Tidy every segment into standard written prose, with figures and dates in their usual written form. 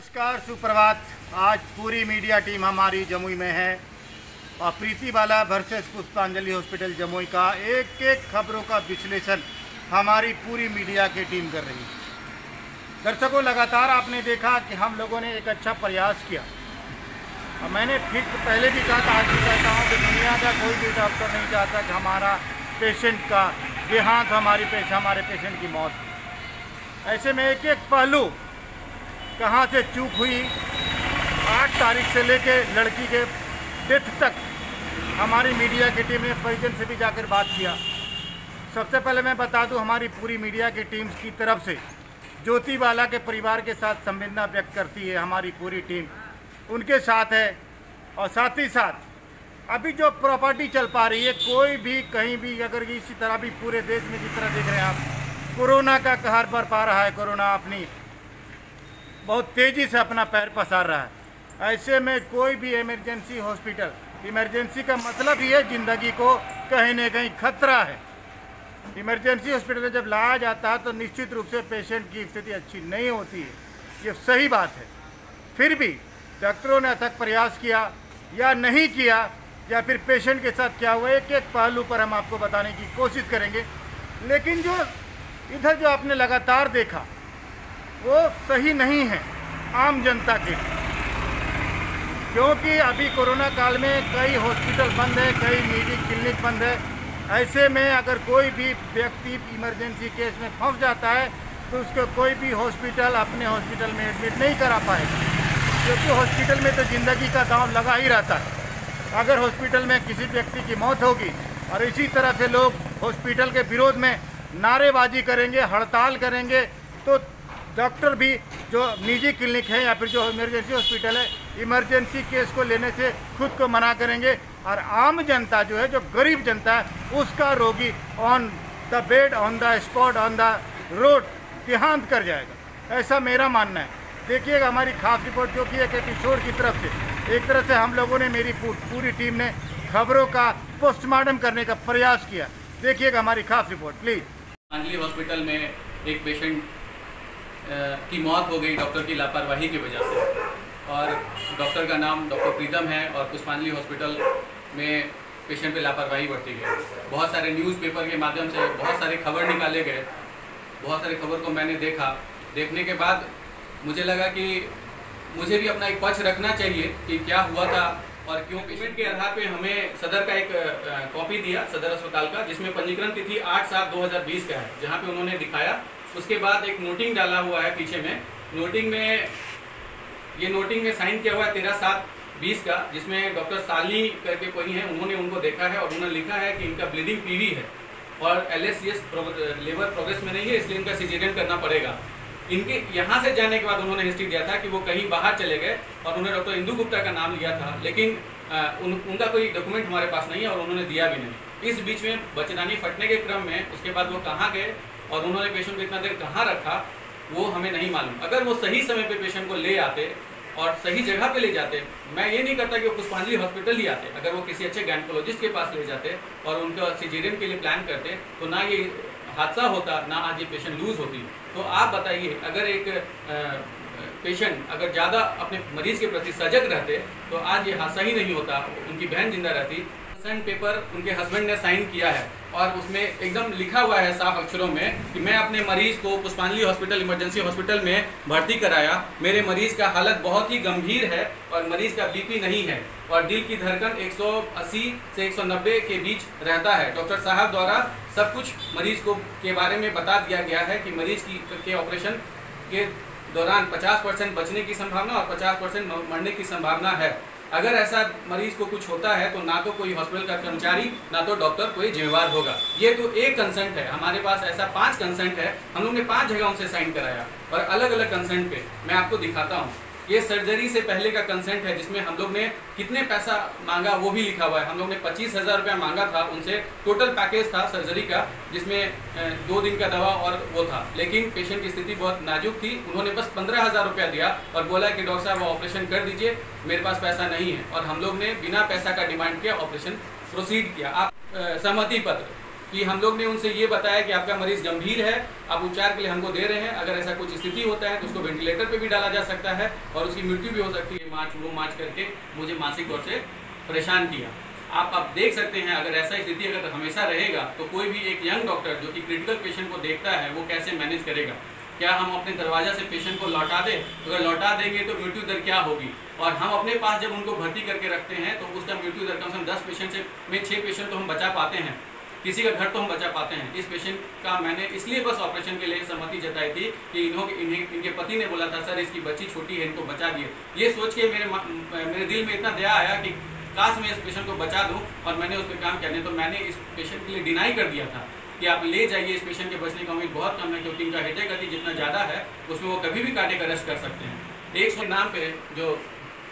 नमस्कार, सुप्रभात। आज पूरी मीडिया टीम हमारी जमुई में है और प्रीति बाला वर्सेस पुष्पांजलि हॉस्पिटल जमुई का एक एक खबरों का विश्लेषण हमारी पूरी मीडिया की टीम कर रही है। दर्शकों, लगातार आपने देखा कि हम लोगों ने एक अच्छा प्रयास किया और मैंने ठीक पहले भी कहा था, आज भी कहता हूँ कि दुनिया का कोई भी डॉक्टर नहीं चाहता कि हमारा पेशेंट का देहांत, हमारे पेशेंट की मौत। ऐसे में एक एक पहलू कहाँ से चूक हुई, 8 तारीख से लेके लड़की के डेथ तक हमारी मीडिया की टीम ने परिजन से भी जाकर बात किया। सबसे पहले मैं बता दूं, हमारी पूरी मीडिया की टीम की तरफ से ज्योति बाला के परिवार के साथ संवेदना व्यक्त करती है। हमारी पूरी टीम उनके साथ है और साथ ही साथ अभी जो प्रॉपर्टी चल पा रही है, कोई भी कहीं भी अगर इसी तरह भी पूरे देश में जिस तरह देख रहे हैं आप, कोरोना का कहर बर पा रहा है, कोरोना अपनी बहुत तेज़ी से अपना पैर पसार रहा है। ऐसे में कोई भी इमरजेंसी हॉस्पिटल, इमरजेंसी का मतलब ही है ज़िंदगी को कहीं न कहीं खतरा है। इमरजेंसी हॉस्पिटल में जब लाया जाता है तो निश्चित रूप से पेशेंट की स्थिति अच्छी नहीं होती है, ये सही बात है। फिर भी डॉक्टरों ने अथक प्रयास किया या नहीं किया, या फिर पेशेंट के साथ क्या हुआ, एक एक पहलू पर हम आपको बताने की कोशिश करेंगे। लेकिन जो इधर जो आपने लगातार देखा वो सही नहीं है आम जनता के, क्योंकि अभी कोरोना काल में कई हॉस्पिटल बंद है, कई निजी क्लिनिक बंद है। ऐसे में अगर कोई भी व्यक्ति इमरजेंसी केस में फंस जाता है तो उसको कोई भी हॉस्पिटल अपने हॉस्पिटल में एडमिट नहीं करा पाएगा, क्योंकि हॉस्पिटल में तो ज़िंदगी का दांव लगा ही रहता है। अगर हॉस्पिटल में किसी व्यक्ति की मौत होगी और इसी तरह से लोग हॉस्पिटल के विरोध में नारेबाजी करेंगे, हड़ताल करेंगे, तो डॉक्टर भी जो निजी क्लिनिक है या फिर जो इमरजेंसी हॉस्पिटल है, इमरजेंसी केस को लेने से खुद को मना करेंगे और आम जनता जो है, जो गरीब जनता है, उसका रोगी on the bed, on the spot, on the road देहांत कर जाएगा। ऐसा मेरा मानना है। देखिएगा हमारी खास रिपोर्ट जो कि एक एपिसोड की तरफ से, एक तरह से हम लोगों ने, मेरी पूरी टीम ने खबरों का पोस्टमार्टम करने का प्रयास किया। देखिएगा हमारी खास रिपोर्ट प्लीज। पुष्पांजलि हॉस्पिटल में एक पेशेंट की मौत हो गई डॉक्टर की लापरवाही की वजह से, और डॉक्टर का नाम डॉक्टर प्रीतम है और पुष्पांजलि हॉस्पिटल में पेशेंट पे लापरवाही बढ़ती गई। बहुत सारे न्यूज़पेपर के माध्यम से बहुत सारे खबर निकाले गए, बहुत सारे खबर को मैंने देखा। देखने के बाद मुझे लगा कि मुझे भी अपना एक पक्ष रखना चाहिए कि क्या हुआ था और क्यों। पेशेंट के आधार पे हमें सदर का एक कॉपी दिया, सदर अस्पताल का, जिसमें पंजीकरण तिथि 8/7/2020 का है, जहाँ पे उन्होंने दिखाया। उसके बाद एक नोटिंग डाला हुआ है पीछे में, नोटिंग में साइन किया हुआ है 13/7/20 का, जिसमें डॉक्टर साली करके कोई है, उन्होंने उनको देखा है और उन्होंने लिखा है कि इनका ब्लीडिंग पीवी है और LSCS लेबर प्रोग्रेस में नहीं है, इसलिए इनका सिजेरियन करना पड़ेगा। इनके यहाँ से जाने के बाद उन्होंने हिस्ट्री दिया था कि वो कहीं बाहर चले गए और उन्होंने डॉक्टर इंदु गुप्ता का नाम लिया था, लेकिन उनका कोई डॉक्यूमेंट हमारे पास नहीं है और उन्होंने दिया भी नहीं। इस बीच में बच्चेदानी फटने के क्रम में उसके बाद वो कहाँ गए और उन्होंने पेशेंट को इतना देर कहाँ रखा, वो हमें नहीं मालूम। अगर वो सही समय पे पेशेंट को ले आते और सही जगह पे ले जाते, मैं ये नहीं करता कि वो पुष्पांजलि हॉस्पिटल ही आते, अगर वो किसी अच्छे गायनेकोलॉजिस्ट के पास ले जाते और उनका सिजेरियन के लिए प्लान करते, तो ना ये हादसा होता, ना आज ये पेशेंट लूज होती। तो आप बताइए, अगर एक पेशेंट अगर ज़्यादा अपने मरीज के प्रति सजग रहते तो आज ये हादसा ही नहीं होता, उनकी बहन जिंदा रहती। कंसेंट पेपर उनके हस्बैंड ने साइन किया है और उसमें एकदम लिखा हुआ है साफ अक्षरों में कि मैं अपने मरीज को पुष्पांजलि हॉस्पिटल, इमरजेंसी हॉस्पिटल में भर्ती कराया। मेरे मरीज का हालत बहुत ही गंभीर है और मरीज का BP नहीं है और दिल की धड़कन 180 से 190 के बीच रहता है। डॉक्टर साहब द्वारा सब कुछ मरीज को के बारे में बता दिया गया है कि मरीज के ऑपरेशन के दौरान 50% बचने की संभावना और 50% मरने की संभावना है। अगर ऐसा मरीज को कुछ होता है तो ना तो कोई हॉस्पिटल का कर्मचारी, ना तो डॉक्टर कोई जिम्मेवार होगा। ये तो एक कंसेंट है, हमारे पास ऐसा 5 कंसेंट है। हम लोग ने 5 जगहों से साइन कराया और अलग अलग कंसेंट पे मैं आपको दिखाता हूँ। ये सर्जरी से पहले का कंसेंट है, जिसमें हम लोग ने कितने पैसा मांगा वो भी लिखा हुआ है। हम लोग ने 25,000 रुपया मांगा था उनसे, टोटल पैकेज था सर्जरी का, जिसमें 2 दिन का दवा और वो था, लेकिन पेशेंट की स्थिति बहुत नाजुक थी। उन्होंने बस 15,000 रुपया दिया और बोला कि डॉक्टर साहब ऑपरेशन कर दीजिए, मेरे पास पैसा नहीं है। और हम लोग ने बिना पैसा का डिमांड किया, ऑपरेशन प्रोसीड किया। आप सहमति पत्र कि हम लोग ने उनसे ये बताया कि आपका मरीज़ गंभीर है, आप उपचार के लिए हमको दे रहे हैं, अगर ऐसा कुछ स्थिति होता है तो उसको वेंटिलेटर पे भी डाला जा सकता है और उसकी मृत्यु भी हो सकती है। वो मार्च करके मुझे मानसिक तौर से परेशान किया। आप देख सकते हैं, अगर ऐसा स्थिति अगर हमेशा रहेगा तो कोई भी एक यंग डॉक्टर जो कि क्रिटिकल पेशेंट को देखता है वो कैसे मैनेज करेगा। क्या हम अपने दरवाजा से पेशेंट को लौटा दें? अगर लौटा देंगे तो मृत्यु दर क्या होगी? और हम अपने पास जब उनको भर्ती करके रखते हैं तो उसका मृत्यु दर कम से कम 10 पेशेंट में 6 पेशेंट तो हम बचा पाते हैं, किसी का घर तो हम बचा पाते हैं। इस पेशेंट का मैंने इसलिए बस ऑपरेशन के लिए सहमति जताई थी कि इनके पति ने बोला था, सर इसकी बच्ची छोटी है, इनको बचा दिए। ये सोच के मेरे दिल में इतना दया आया कि काश मैं इस पेशेंट को बचा दूं, और मैंने उस पर काम किया। नहीं तो मैंने इस पेशेंट के लिए डिनाई कर दिया था कि आप ले जाइए, इस पेशेंट के बचने का उम्मीद बहुत कम है, क्योंकि इनका हृदय गति जितना ज़्यादा है उसमें वो कभी भी कार्डियक अरेस्ट कर सकते हैं। एक नाम पे जो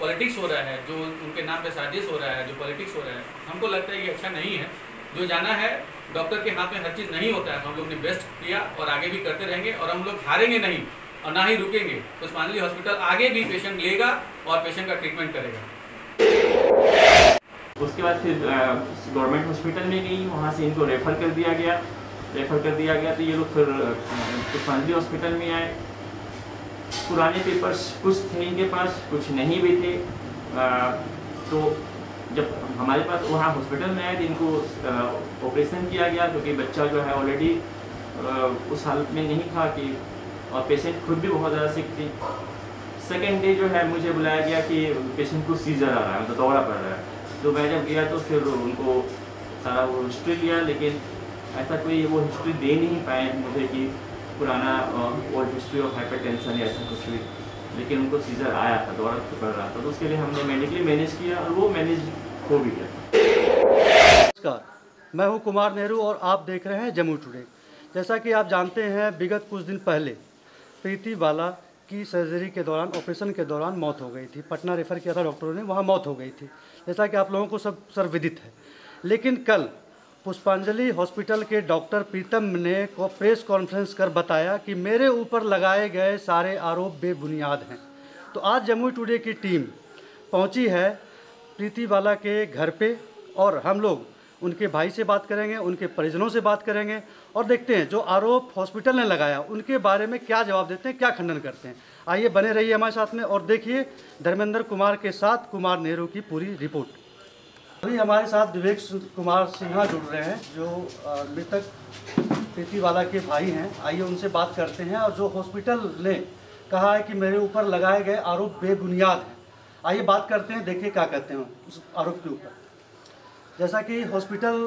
पॉलिटिक्स हो रहा है, जो उनके नाम पे साजिश हो रहा है, जो पॉलिटिक्स हो रहा है, हमको लगता है ये अच्छा नहीं है। जो जाना है, डॉक्टर के हाथ में हर चीज़ नहीं होता है। हम लोग ने बेस्ट किया और आगे भी करते रहेंगे, और हम लोग हारेंगे नहीं और ना ही रुकेंगे। पुष्पांजलि हॉस्पिटल आगे भी पेशेंट लेगा और पेशेंट का ट्रीटमेंट करेगा। उसके बाद फिर गवर्नमेंट हॉस्पिटल में गई, वहाँ से इनको रेफ़र कर दिया गया तो ये लोग फिर पुष्पांजलि हॉस्पिटल में आए। पुराने पेपर्स कुछ थे इनके पास, कुछ नहीं भी थे। तो जब हमारे पास वहाँ हॉस्पिटल में आए तो इनको ऑपरेशन किया गया, क्योंकि बच्चा जो है ऑलरेडी उस हालत में नहीं था कि, और पेशेंट खुद भी बहुत ज़्यादा सिक थी। सेकेंड डे जो है मुझे बुलाया गया कि पेशेंट को सीजर आ रहा है, मतलब दौरा पड़ रहा है। तो मैं जब गया तो फिर उनको सारा वो हिस्ट्री लिया, लेकिन ऐसा कोई वो हिस्ट्री दे नहीं पाए मुझे कि पुराना ओल्ड हिस्ट्री ऑफ हाइपरटेंशन या ऐसा कुछ भी, लेकिन उनको सीजर आया था, दौरा पड़ रहा था। तो उसके लिए हमने मेडिकली मैनेज किया और वो मैनेज हो भी गया। नमस्कार, मैं हूं कुमार नेहरू और आप देख रहे हैं जमुई टुडे। जैसा कि आप जानते हैं, विगत कुछ दिन पहले प्रीति बाला की सर्जरी के दौरान, ऑपरेशन के दौरान मौत हो गई थी। पटना रेफ़र किया था डॉक्टरों ने, वहाँ मौत हो गई थी, जैसा कि आप लोगों को सब सर्वविदित है। लेकिन कल पुष्पांजलि हॉस्पिटल के डॉक्टर प्रीतम ने प्रेस कॉन्फ्रेंस कर बताया कि मेरे ऊपर लगाए गए सारे आरोप बेबुनियाद हैं। तो आज जमुई टुडे की टीम पहुंची है प्रीति बाला के घर पे, और हम लोग उनके भाई से बात करेंगे, उनके परिजनों से बात करेंगे, और देखते हैं जो आरोप हॉस्पिटल ने लगाया उनके बारे में क्या जवाब देते हैं, क्या खंडन करते हैं। आइए बने रहिए हमारे साथ में और देखिए धर्मेंद्र कुमार के साथ कुमार नेहरू की पूरी रिपोर्ट। अभी हमारे साथ विवेक कुमार सिन्हा जुड़ रहे हैं, जो मृतक प्रीति बाला के भाई हैं। आइए उनसे बात करते हैं, और जो हॉस्पिटल ने कहा है कि मेरे ऊपर लगाए गए आरोप बेबुनियाद हैं, आइए बात करते हैं, देखिए क्या कहते हैं उस आरोप के ऊपर। जैसा कि हॉस्पिटल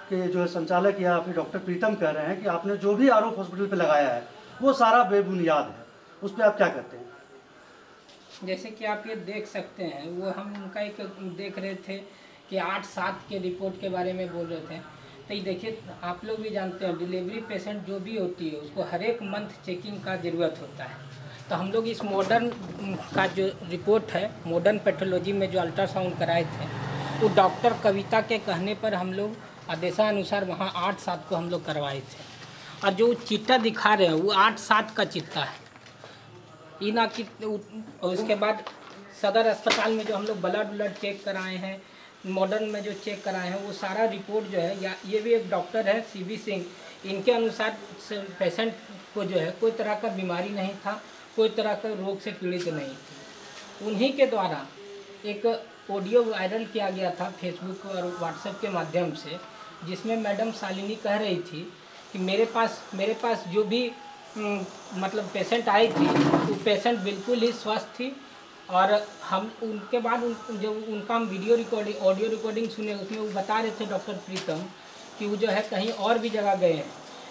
के जो संचालक या फिर डॉक्टर प्रीतम कह रहे हैं कि आपने जो भी आरोप हॉस्पिटल पे लगाया है वो सारा बेबुनियाद है, उस पर आप क्या कहते हैं? जैसे कि आप ये देख सकते हैं, वो हम उनका एक देख रहे थे कि 8-7 के रिपोर्ट के बारे में बोल रहे थे। तो ये देखिए, आप लोग भी जानते हैं डिलीवरी पेशेंट जो भी होती है उसको हर एक मंथ चेकिंग का ज़रूरत होता है। तो हम लोग इस मॉडर्न का जो रिपोर्ट है, मॉडर्न पैथोलॉजी में जो अल्ट्रासाउंड कराए थे, वो डॉक्टर कविता के कहने पर हम लोग आदेशानुसार वहाँ 8-7 को हम लोग करवाए थे। और जो चिट्टा दिखा रहे हैं वो 8-7 का चिट्टा है। इना की उसके बाद सदर अस्पताल में जो हम लोग ब्लड चेक कराए हैं, मॉडर्न में जो चेक कराए हैं, वो सारा रिपोर्ट जो है, या ये भी एक डॉक्टर है CB सिंह, इनके अनुसार पेशेंट को जो है कोई तरह का बीमारी नहीं था, कोई तरह का रोग से पीड़ित नहीं थी। उन्हीं के द्वारा एक ऑडियो वायरल किया गया था फेसबुक और व्हाट्सएप के माध्यम से, जिसमें मैडम शालिनी कह रही थी कि मेरे पास जो भी मतलब पेशेंट आई थी वो पेशेंट बिल्कुल ही स्वस्थ थी। और हम उनके बाद जो उनका हम ऑडियो रिकॉर्डिंग सुने, उसमें वो बता रहे थे डॉक्टर प्रीतम कि वो जो है कहीं और भी जगह गए हैं।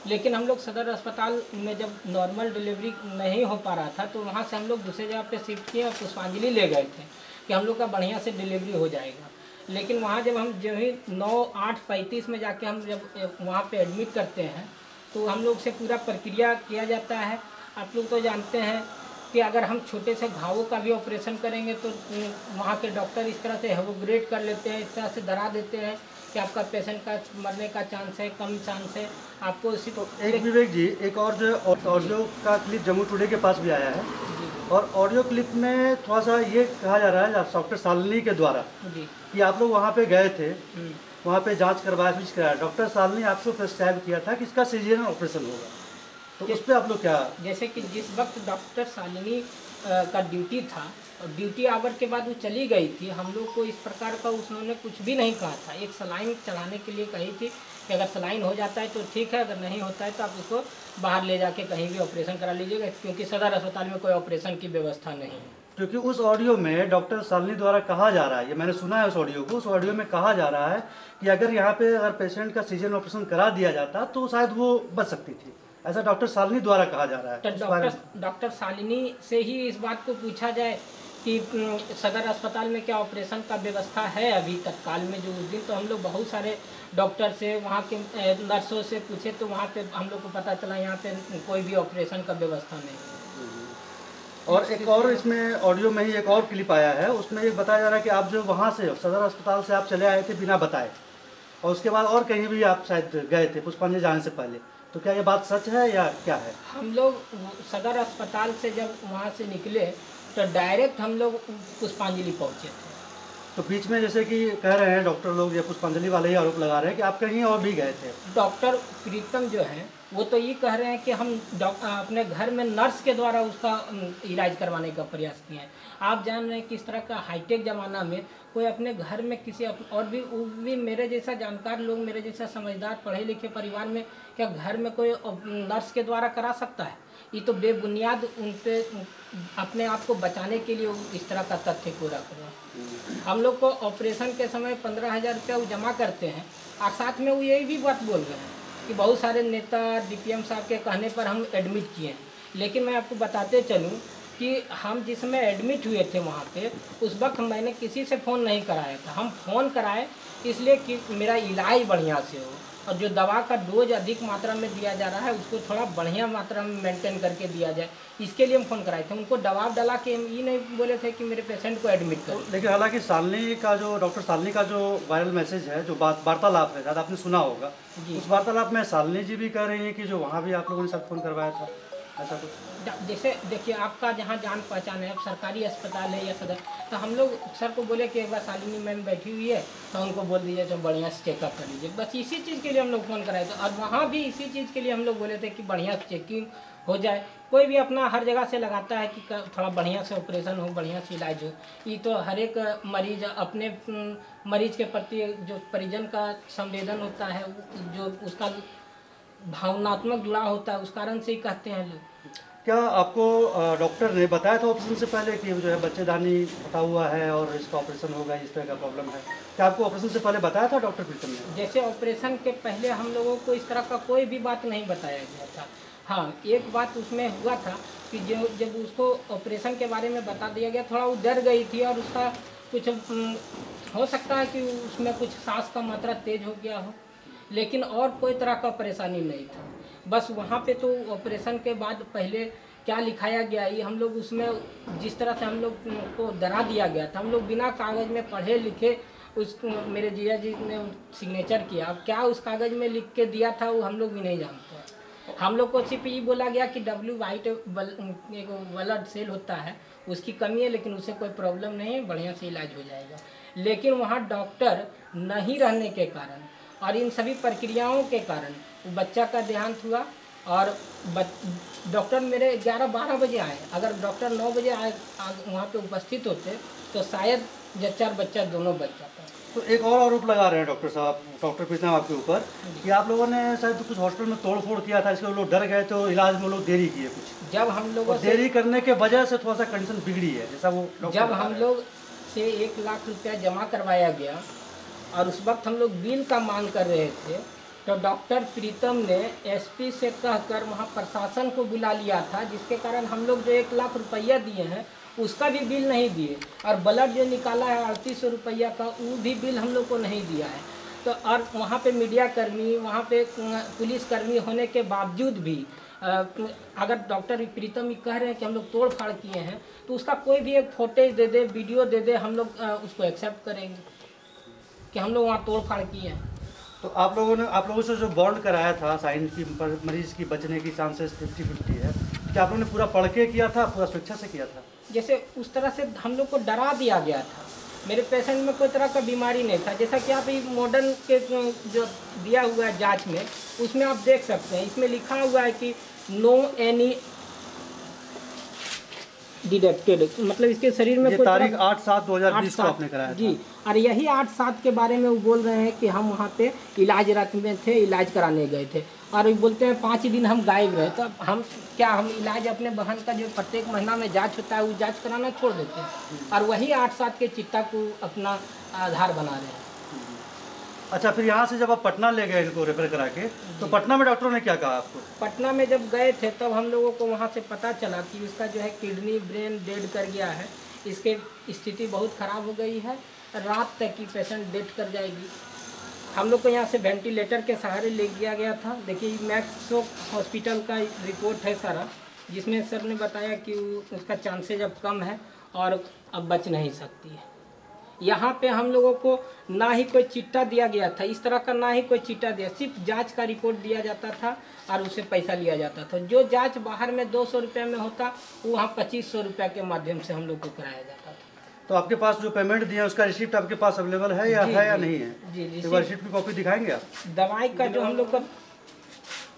लेकिन हम लोग सदर अस्पताल में जब नॉर्मल डिलीवरी नहीं हो पा रहा था तो वहाँ से हम लोग दूसरे जगह पे शिफ्ट किए और पुष्पांजलि ले गए थे कि हम लोग का बढ़िया से डिलीवरी हो जाएगा। लेकिन वहाँ जब हम जो ही 9/8:35 में जाके हम जब वहाँ पे एडमिट करते हैं तो हम लोग से पूरा प्रक्रिया किया जाता है। आप लोग तो जानते हैं कि अगर हम छोटे से घावों का भी ऑपरेशन करेंगे तो वहाँ के डॉक्टर इस तरह से हेवोग्रेड कर लेते हैं, इस तरह से डरा देते हैं कि आपका पेशेंट का मरने का चांस है, कम चांस है, आपको इसी को। एक विवेक जी, एक और जो ऑडियो का क्लिप जम्मू टुडे के पास भी आया है, और ऑडियो क्लिप में थोड़ा सा ये कहा जा रहा है डॉक्टर शालिनी के द्वारा कि आप लोग वहाँ पे गए थे वहाँ पे जांच करवाया, फिर कराया, डॉक्टर सालनी आपको प्रिस्क्राइब किया था कि इसका सीजरियन ऑपरेशन होगा, तो उस पर आप लोग क्या? जैसे कि जिस वक्त डॉक्टर सालिनी का ड्यूटी था, ड्यूटी आवर के बाद वो चली गई थी, हम लोग को इस प्रकार का उन्होंने कुछ भी नहीं कहा था। एक सलाइन चढ़ाने के लिए कही थी कि अगर सलाइन हो जाता है तो ठीक है, अगर नहीं होता है तो आप उसको बाहर ले जाके कहीं भी ऑपरेशन करा लीजिएगा, क्योंकि सदर अस्पताल में कोई ऑपरेशन की व्यवस्था नहीं है। क्योंकि उस ऑडियो में डॉक्टर सालनी द्वारा कहा जा रहा है, ये मैंने सुना है उस ऑडियो को, उस ऑडियो में कहा जा रहा है कि अगर यहाँ पे अगर पेशेंट का सीजरियन ऑपरेशन करा दिया जाता तो शायद वो बच सकती थी, ऐसा डॉक्टर सालनी द्वारा कहा जा रहा है। तो डॉक्टर सालिनी से ही इस बात को पूछा जाए कि सदर अस्पताल में क्या ऑपरेशन का व्यवस्था है अभी तत्काल में। जो उस दिन तो हम लोग बहुत सारे डॉक्टर से, वहाँ के नर्सों से पूछे तो वहाँ पे हम लोग को पता चला यहाँ पे कोई भी ऑपरेशन का व्यवस्था नहीं है। और एक और इसमें ऑडियो में ही एक और क्लिप आया है, उसमें ये बताया जा रहा है कि आप जो वहाँ से सदर अस्पताल से आप चले आए थे बिना बताए, और उसके बाद और कहीं भी आप शायद गए थे पुष्पांजलि जाने से पहले, तो क्या ये बात सच है या क्या है? हम लोग सदर अस्पताल से जब वहाँ से निकले तो डायरेक्ट हम लोग पुष्पांजलि पहुँचे थे। तो बीच में जैसे कि कह रहे हैं डॉक्टर लोग या पुष्पांजलि वाले ही आरोप लगा रहे हैं कि आप कहीं और भी गए थे। डॉक्टर प्रीतम जो हैं वो तो ये कह रहे हैं कि हम अपने घर में नर्स के द्वारा उसका इलाज करवाने का प्रयास किए हैं। आप जान रहे हैं कि इस तरह का हाईटेक ज़माना में कोई अपने घर में किसी और भी मेरे जैसा जानकार लोग, मेरे जैसा समझदार पढ़े लिखे परिवार में क्या घर में कोई नर्स के द्वारा करा सकता है? ये तो बेबुनियाद उन पे अपने आप को बचाने के लिए इस तरह का तथ्य को रख रहे हैं। हम लोग को ऑपरेशन के समय 15,000 रुपया वो जमा करते हैं, और साथ में वो यही भी बात बोल रहे हैं कि बहुत सारे नेता डीपीएम साहब के कहने पर हम एडमिट किए हैं। लेकिन मैं आपको बताते चलूँ कि हम जिस समय एडमिट हुए थे वहाँ पे, उस वक्त मैंने किसी से फ़ोन नहीं कराया था। हम फ़ोन कराए इसलिए कि मेरा इलाज बढ़िया से हो, और जो दवा का डोज अधिक मात्रा में दिया जा रहा है उसको थोड़ा बढ़िया मात्रा में मेंटेन करके दिया जाए, इसके लिए हम फ़ोन कराए थे। उनको दबाव डाला कि हम ये नहीं बोले थे कि मेरे पेशेंट को एडमिट करो। लेकिन हालांकि सालनी का जो डॉक्टर सालनी का जो वायरल मैसेज है, जो वार्तालाप है, ज़्यादा आपने सुना होगा, उस वार्तालाप में सालनी जी भी कह रही हैं कि जो वहाँ भी आप लोगों ने सब फ़ोन करवाया था, ऐसा कुछ? जैसे देखिए, आपका जहाँ जान पहचान है, अब सरकारी अस्पताल है या सदर, तो हम लोग सर को बोले कि एक बार सालिनी मैम बैठी हुई है तो उनको बोल दीजिए तो बढ़िया से चेकअप कर लीजिए, बस इसी चीज़ के लिए हम लोग फ़ोन कराए थे। और वहाँ भी इसी चीज़ के लिए हम लोग बोले थे कि बढ़िया चेकिंग हो जाए। कोई भी अपना हर जगह से लगाता है कि थोड़ा बढ़िया से ऑपरेशन हो, बढ़िया से इलाज हो। ये तो हर एक मरीज अपने मरीज के प्रति जो परिजन का संवेदन होता है, जो उसका भावनात्मक जुड़ाव होता है, उस कारण से ही कहते हैं लोग। क्या आपको डॉक्टर ने बताया था ऑपरेशन से पहले कि जो है बच्चेदानी फटा हुआ है और इसका ऑपरेशन होगा, इस तरह का प्रॉब्लम है? क्या आपको ऑपरेशन से पहले बताया था डॉक्टर प्रीतम ने? जैसे ऑपरेशन के पहले हम लोगों को इस तरह का कोई भी बात नहीं बताया गया था। हाँ, एक बात उसमें हुआ था कि जब उसको ऑपरेशन के बारे में बता दिया गया, थोड़ा वो डर गई थी, और उसका कुछ हो सकता है कि उसमें कुछ सांस का मात्रा तेज हो गया हो, लेकिन और कोई तरह का परेशानी नहीं था। बस वहाँ पे तो ऑपरेशन के बाद पहले क्या लिखाया गया, ये हम लोग उसमें जिस तरह से हम लोग को डरा दिया गया था, हम लोग बिना कागज़ में पढ़े लिखे उस मेरे जीजा जी ने सिग्नेचर किया। अब क्या उस कागज़ में लिख के दिया था वो हम लोग भी नहीं जानते। हम लोग को सिर्फ ये बोला गया कि W वाइट एक ब्लड सेल होता है, उसकी कमी है, लेकिन उससे कोई प्रॉब्लम नहीं है, बढ़िया से इलाज हो जाएगा। लेकिन वहाँ डॉक्टर नहीं रहने के कारण और इन सभी प्रक्रियाओं के कारण वो बच्चा का देहांत हुआ। और डॉक्टर मेरे 11-12 बजे आए। अगर डॉक्टर 9 बजे आए वहाँ पे उपस्थित होते तो शायद जच्चा बच्चा दोनों बच जाता। तो एक और आरोप लगा रहे हैं डॉक्टर साहब, डॉक्टर प्रीतम आपके ऊपर, कि आप लोगों ने शायद कुछ हॉस्पिटल में तोड़फोड़ किया था, इसके लोग डर गए तो इलाज में लोग देरी किए कुछ। जब हम लोगों से देरी करने के वजह से थोड़ा सा कंडीशन बिगड़ी है, जैसा वो जब हम लोग से 1 लाख रुपया जमा करवाया गया और उस वक्त हम लोग बिल का मांग कर रहे थे, तो डॉक्टर प्रीतम ने एसपी से कहकर वहाँ प्रशासन को बुला लिया था, जिसके कारण हम लोग जो 1 लाख रुपया दिए हैं उसका भी बिल नहीं दिए, और ब्लड जो निकाला है 3800 रुपया का, वो भी बिल हम लोग को नहीं दिया है। तो और वहाँ पे मीडिया कर्मी, वहाँ पे पुलिस कर्मी होने के बावजूद भी अगर डॉक्टर प्रीतम कह रहे हैं कि हम लोग तोड़ फाड़ किए हैं, तो उसका कोई भी एक फुटेज दे दे, वीडियो दे दे, हम लोग उसको एक्सेप्ट करेंगे कि हम लोग वहाँ तोड़ फाड़ किए हैं। तो आप लोगों से जो बॉन्ड कराया था साइन की, मरीज की बचने की चांसेस 50-50 है, क्या आप लोगों ने पूरा पढ़ के किया था, पूरा स्वेच्छा से किया था? जैसे उस तरह से हम लोग को डरा दिया गया था मेरे पेशेंट में कोई तरह का बीमारी नहीं था। जैसा कि आप ये मॉडर्न के जो दिया हुआ है जांच में, उसमें आप देख सकते हैं, इसमें लिखा हुआ है कि नो एनी डिटेक्टेड, मतलब इसके शरीर में कोई तारीख 8/7/2020 को आपने कराया जी। और यही 8/7 के बारे में वो बोल रहे हैं कि हम वहाँ पे इलाजरत में थे, इलाज कराने गए थे, और वो बोलते हैं 5 दिन हम गायब रहे। तो हम इलाज अपने बहन का जो प्रत्येक महीना में जांच होता है वो जांच कराना छोड़ देते हैं, और वही 8/7 के चिट्ठा को अपना आधार बना रहे हैं। अच्छा, फिर यहाँ से जब आप पटना ले गए इनको रेफर करा के, तो पटना में डॉक्टरों ने क्या कहा आपको? पटना में जब गए थे तब हम लोगों को वहाँ से पता चला कि उसका जो है किडनी ब्रेन डेड कर गया है, इसके स्थिति बहुत ख़राब हो गई है, रात तक की पेशेंट डेड कर जाएगी। हम लोग को यहाँ से वेंटिलेटर के सहारे ले गया गया था। देखिए मैक्सो हॉस्पिटल का रिपोर्ट है सारा, जिसमें सर ने बताया कि उसका चांसेज अब कम है और अब बच नहीं सकती है। यहाँ पे हम लोगों को ना ही कोई चिट्ठा दिया गया था, इस तरह का ना ही कोई चिट्ठा दिया, सिर्फ जांच का रिपोर्ट दिया जाता था और उससे पैसा लिया जाता था। जो जांच बाहर में 200 रुपये में होता, वो वहाँ 2500 रुपये के माध्यम से हम लोग को कराया जाता था। तो आपके पास जो पेमेंट दिया उसका रिसिप्ट आपके पास अवेलेबल है या नहीं है? जी, रिसिप्ट की कॉपी दिखाएंगे आप? दवाई का जो हम लोग का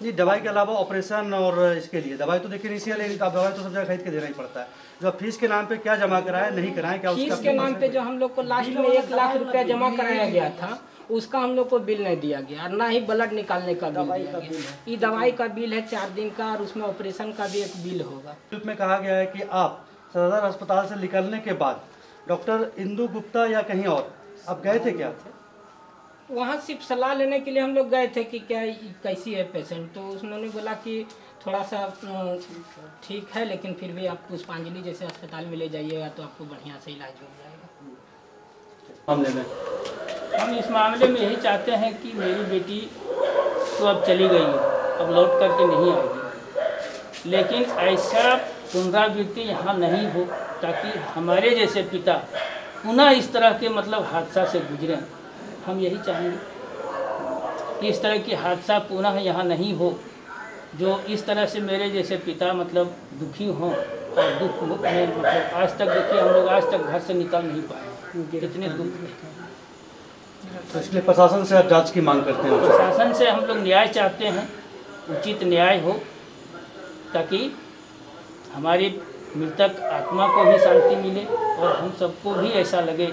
जी, दवाई के अलावा ऑपरेशन और इसके लिए दवाई तो देखिए नहीं, लेकिन आप दवाई तो सब जगह खरीद के देना ही पड़ता है। जो फीस के नाम पे क्या जमा कराए नहीं कराए, क्या फीस के नाम पे जो हम लोग को लास्ट में 1 लाख रुपया जमा कराया गया था, उसका हम लोग को बिल नहीं दिया गया, और ना ही ब्लड निकालने का बिल दिया गया। ये दवाई का बिल है 4 दिन का, और उसमें ऑपरेशन का भी एक बिल होगा। में कहा गया है कि आप सदर अस्पताल से निकलने के बाद डॉक्टर इंदु गुप्ता या कहीं और आप गए थे क्या? वहाँ सिर्फ सलाह लेने के लिए हम लोग गए थे कि क्या कैसी है पेशेंट, तो उन्होंने बोला कि थोड़ा सा ठीक है, लेकिन फिर भी आप पुष्पांजलि जैसे अस्पताल में ले जाइएगा तो आपको बढ़िया से इलाज हो जाएगा। मामले में हम इस मामले में यही चाहते हैं कि मेरी बेटी तो अब चली गई है, अब लौट करके नहीं आएगी, लेकिन ऐसा पुनरावृत्ति यहाँ नहीं हो, ताकि हमारे जैसे पिता पुनः इस तरह के मतलब हादसा से गुजरें। हम यही चाहेंगे कि इस तरह की हादसा पुनः यहाँ नहीं हो, जो इस तरह से मेरे जैसे पिता मतलब दुखी हों, और दुख में मतलब आज तक देखिए हम लोग आज तक घर से निकल नहीं पाए, कितने दुख है। तो इसलिए प्रशासन से आप जांच की मांग करते हैं? प्रशासन से हम लोग न्याय चाहते हैं, उचित न्याय हो, ताकि हमारी मृतक आत्मा को भी शांति मिले और हम सबको भी ऐसा लगे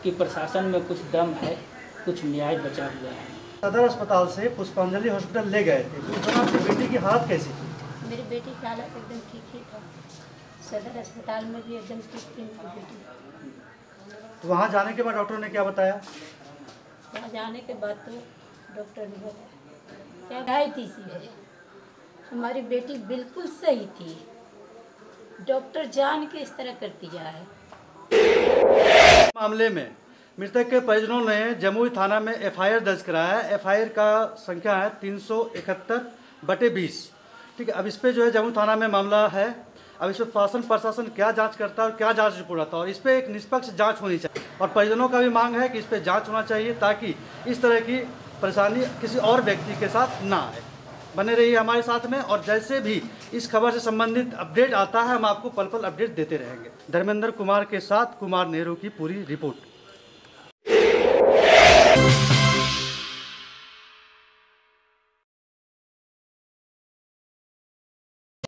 कि प्रशासन में कुछ दम है, कुछ न्याय बचा हुआ है। सदर अस्पताल से पुष्पांजलि हॉस्पिटल ले गए थे, तो उस दौरान आपकी बेटी की हालत कैसी थी? मेरी बेटी की हालत एकदम ठीक ही था, सदर अस्पताल में भी एकदम ठीक थी मेरी बेटी। तो वहाँ जाने के बाद डॉक्टर ने क्या बताया? वहाँ जाने के बाद तो डॉक्टर ने बताया क्या 2.5 है, हमारी बेटी बिल्कुल सही थी, डॉक्टर जान के इस तरह कर दिया है। मामले में मृतक के परिजनों ने जमुई थाना में एफआईआर दर्ज कराया है। एफआईआर का संख्या है 371/20। ठीक है, अब इस पे जो है जमुई थाना में मामला है। अब इस पर प्रशासन क्या जांच करता है और क्या जांच रिपोर्ट आता है, और इस पर एक निष्पक्ष जांच होनी चाहिए, और परिजनों का भी मांग है कि इस पर जांच होना चाहिए, ताकि इस तरह की परेशानी किसी और व्यक्ति के साथ ना आए। बने रहिए हमारे साथ में, और जैसे भी इस खबर से संबंधित अपडेट आता है हम आपको पल पल अपडेट देते रहेंगे। धर्मेंद्र कुमार के साथ कुमार नेहरू की पूरी रिपोर्ट।